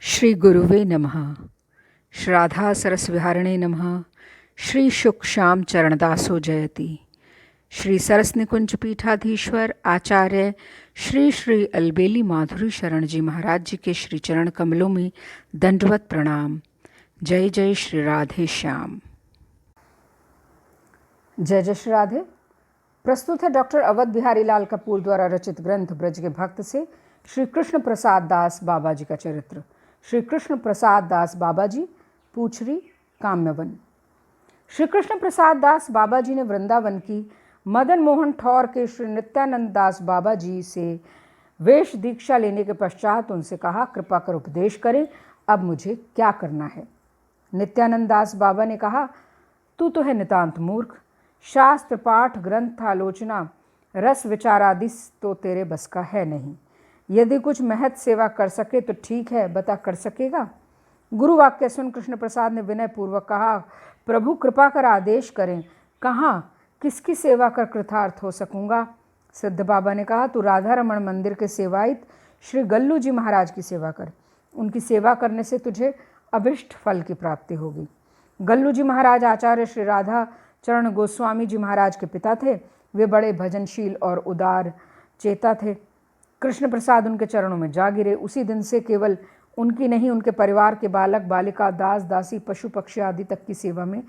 श्री गुरुवे नमः। श्राद्धा सरसविहारिणे नमः। श्री शुक श्याम चरणदासो जयति। श्री सरस निकुंज पीठाधीश्वर आचार्य श्री श्री अलबेली माधुरी शरण जी महाराज जी के श्री चरण कमलों में दंडवत प्रणाम। जय जय श्री राधे श्याम। जय जय श्री राधे। प्रस्तुत है डॉक्टर अवध बिहारी लाल कपूर द्वारा रचित ग्रंथ ब्रज के भक्त से श्री कृष्ण प्रसाद दास बाबा जी का चरित्र। श्री कृष्ण प्रसाद दास बाबा जी, पूछरी, काम्यवन। श्री कृष्ण प्रसाद दास बाबा जी ने वृंदावन की मदन मोहन ठौर के श्री नित्यानंद दास बाबा जी से वेश दीक्षा लेने के पश्चात उनसे कहा, कृपा कर उपदेश करें, अब मुझे क्या करना है। नित्यानंद दास बाबा ने कहा, तू तो है नितांत मूर्ख। शास्त्र पाठ, ग्रंथ आलोचना, रस विचारादि तो तेरे बस का है नहीं। यदि कुछ महत सेवा कर सके तो ठीक है, बता कर सकेगा। गुरु वाक्य सुन कृष्ण प्रसाद ने विनय पूर्वक कहा, प्रभु कृपा कर आदेश करें, कहाँ किसकी सेवा कर कृतार्थ हो सकूँगा। सिद्ध बाबा ने कहा, तू राधा रमण मंदिर के सेवायत श्री गल्लू जी महाराज की सेवा कर। उनकी सेवा करने से तुझे अभिष्ट फल की प्राप्ति होगी। गल्लू जी महाराज आचार्य श्री राधा चरण गोस्वामी जी महाराज के पिता थे। वे बड़े भजनशील और उदार चेता थे। कृष्ण प्रसाद उनके चरणों में जा गिरे। उसी दिन से केवल उनकी नहीं, उनके परिवार के बालक बालिका, दास दासी, पशु पक्षी आदि तक की सेवा में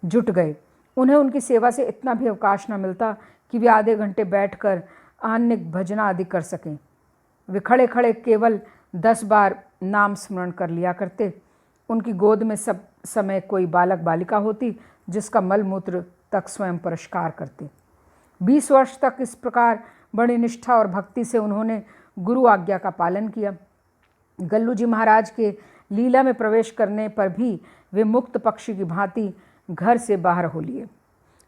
जुट गए। उन्हें उनकी सेवा से इतना भी अवकाश न मिलता कि वे आधे घंटे बैठकर अन्य भजना आदि कर सकें। वे खड़े खड़े केवल 10 बार नाम स्मरण कर लिया करते। उनकी गोद में सब समय कोई बालक बालिका होती जिसका मलमूत्र तक स्वयं परिष्कार करते। 20 वर्ष तक इस प्रकार बड़ी निष्ठा और भक्ति से उन्होंने गुरु आज्ञा का पालन किया। गल्लू जी महाराज के लीला में प्रवेश करने पर भी वे मुक्त पक्षी की भांति घर से बाहर हो लिए।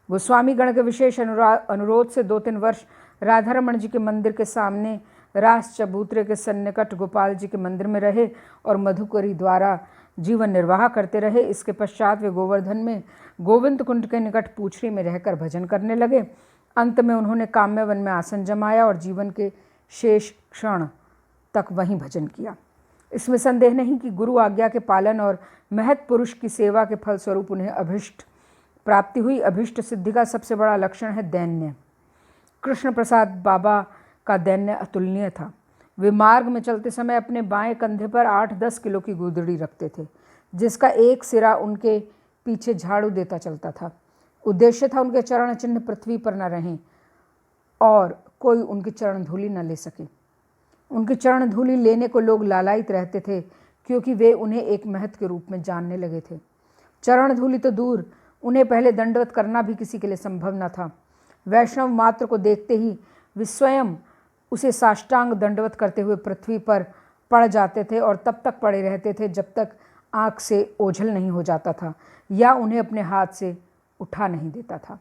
गोस्वामी गण के विशेष अनुरोध से 2-3 वर्ष राधारमण जी के मंदिर के सामने रास चबूतरे के सन्निकट गोपाल जी के मंदिर में रहे और मधुकरी द्वारा जीवन निर्वाह करते रहे। इसके पश्चात वे गोवर्धन में गोविंद कुंड के निकट पूछरी में रहकर भजन करने लगे। अंत में उन्होंने काम्यवन में आसन जमाया और जीवन के शेष क्षण तक वहीं भजन किया। इसमें संदेह नहीं कि गुरु आज्ञा के पालन और महत् पुरुष की सेवा के फलस्वरूप उन्हें अभिष्ट प्राप्ति हुई। अभिष्ट सिद्धि का सबसे बड़ा लक्षण है दैन्य। कृष्ण प्रसाद बाबा का दैन्य अतुलनीय था। वे मार्ग में चलते समय अपने बाएं कंधे पर 8-10 किलो की गुदड़ी रखते थे, जिसका एक सिरा उनके पीछे झाड़ू देता चलता था। उद्देश्य था उनके चरण चिन्ह पृथ्वी पर न रहें और कोई उनकी चरण धूलि न ले सके। उनकी चरण धूलि लेने को लोग लालायित रहते थे, क्योंकि वे उन्हें एक महत के रूप में जानने लगे थे। चरण धूलि तो दूर, उन्हें पहले दंडवत करना भी किसी के लिए संभव न था। वैष्णव मात्र को देखते ही वे स्वयं उसे साष्टांग दंडवत करते हुए पृथ्वी पर पड़ जाते थे और तब तक पड़े रहते थे जब तक आँख से ओझल नहीं हो जाता था या उन्हें अपने हाथ से उठा नहीं देता था।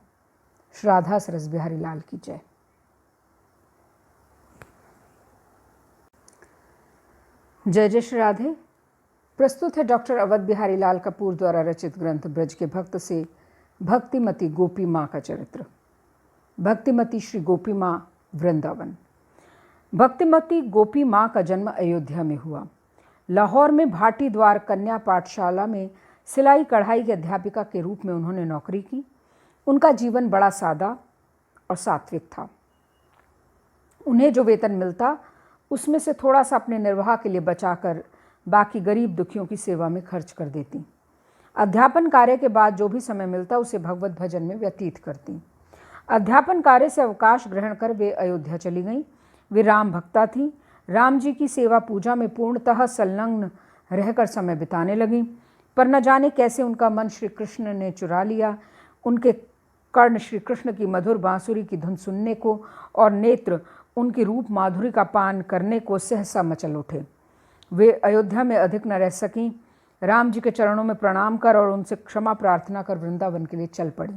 श्राद्धा सरस बिहारी लाल की जय। जय जय श्री राधे। प्रस्तुत है डॉक्टर अवध बिहारी लाल कपूर द्वारा रचित ग्रंथ ब्रज के भक्त से भक्तिमती गोपी माँ का चरित्र। भक्तिमती श्री गोपी माँ, वृंदावन। भक्तिमती गोपी माँ का जन्म अयोध्या में हुआ। लाहौर में भाटी द्वार कन्या पाठशाला में सिलाई कढ़ाई की अध्यापिका के रूप में उन्होंने नौकरी की। उनका जीवन बड़ा सादा और सात्विक था। उन्हें जो वेतन मिलता उसमें से थोड़ा सा अपने निर्वाह के लिए बचाकर बाकी गरीब दुखियों की सेवा में खर्च कर देती। अध्यापन कार्य के बाद जो भी समय मिलता उसे भगवत भजन में व्यतीत करती। अध्यापन कार्य से अवकाश ग्रहण कर वे अयोध्या चली गईं। वे राम भक्ता थीं। राम जी की सेवा पूजा में पूर्णतः संलग्न रहकर समय बिताने लगीं। पर न जाने कैसे उनका मन श्री कृष्ण ने चुरा लिया। उनके कर्ण श्री कृष्ण की मधुर बांसुरी की धुन सुनने को और नेत्र उनकी रूप माधुरी का पान करने को सहसा मचल उठे। वे अयोध्या में अधिक न रह सकीं। राम जी के चरणों में प्रणाम कर और उनसे क्षमा प्रार्थना कर वृंदावन के लिए चल पड़ी।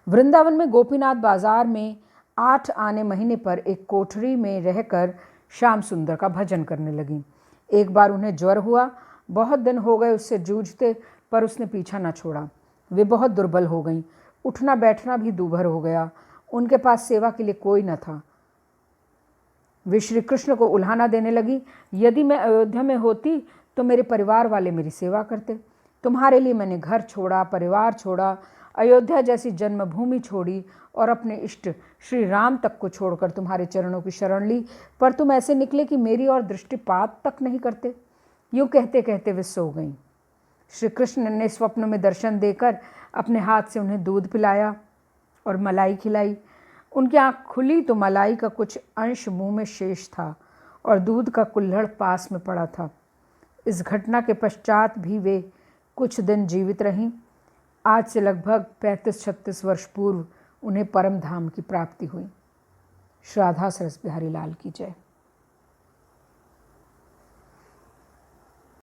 वृंदावन में गोपीनाथ बाजार में 8 आने महीने पर एक कोठरी में रहकर श्याम सुंदर का भजन करने लगी। एक बार उन्हें ज्वर हुआ। बहुत दिन हो गए उससे जूझते, पर उसने पीछा न छोड़ा। वे बहुत दुर्बल हो गईं। उठना बैठना भी दूभर हो गया। उनके पास सेवा के लिए कोई न था। वे श्री कृष्ण को उल्हाना देने लगी, यदि मैं अयोध्या में होती तो मेरे परिवार वाले मेरी सेवा करते। तुम्हारे लिए मैंने घर छोड़ा, परिवार छोड़ा, अयोध्या जैसी जन्मभूमि छोड़ी और अपने इष्ट श्री राम तक को छोड़कर तुम्हारे चरणों की शरण ली, पर तुम ऐसे निकले कि मेरी और दृष्टिपात तक नहीं करते। यूँ कहते कहते वे सो गईं। श्री कृष्ण ने स्वप्न में दर्शन देकर अपने हाथ से उन्हें दूध पिलाया और मलाई खिलाई। उनकी आँख खुली तो मलाई का कुछ अंश मुंह में शेष था और दूध का कुल्हड़ पास में पड़ा था। इस घटना के पश्चात भी वे कुछ दिन जीवित रहीं। आज से लगभग 35-36 वर्ष पूर्व उन्हें परम धाम की प्राप्ति हुई। श्री राधा सरस बिहारी लाल की जय।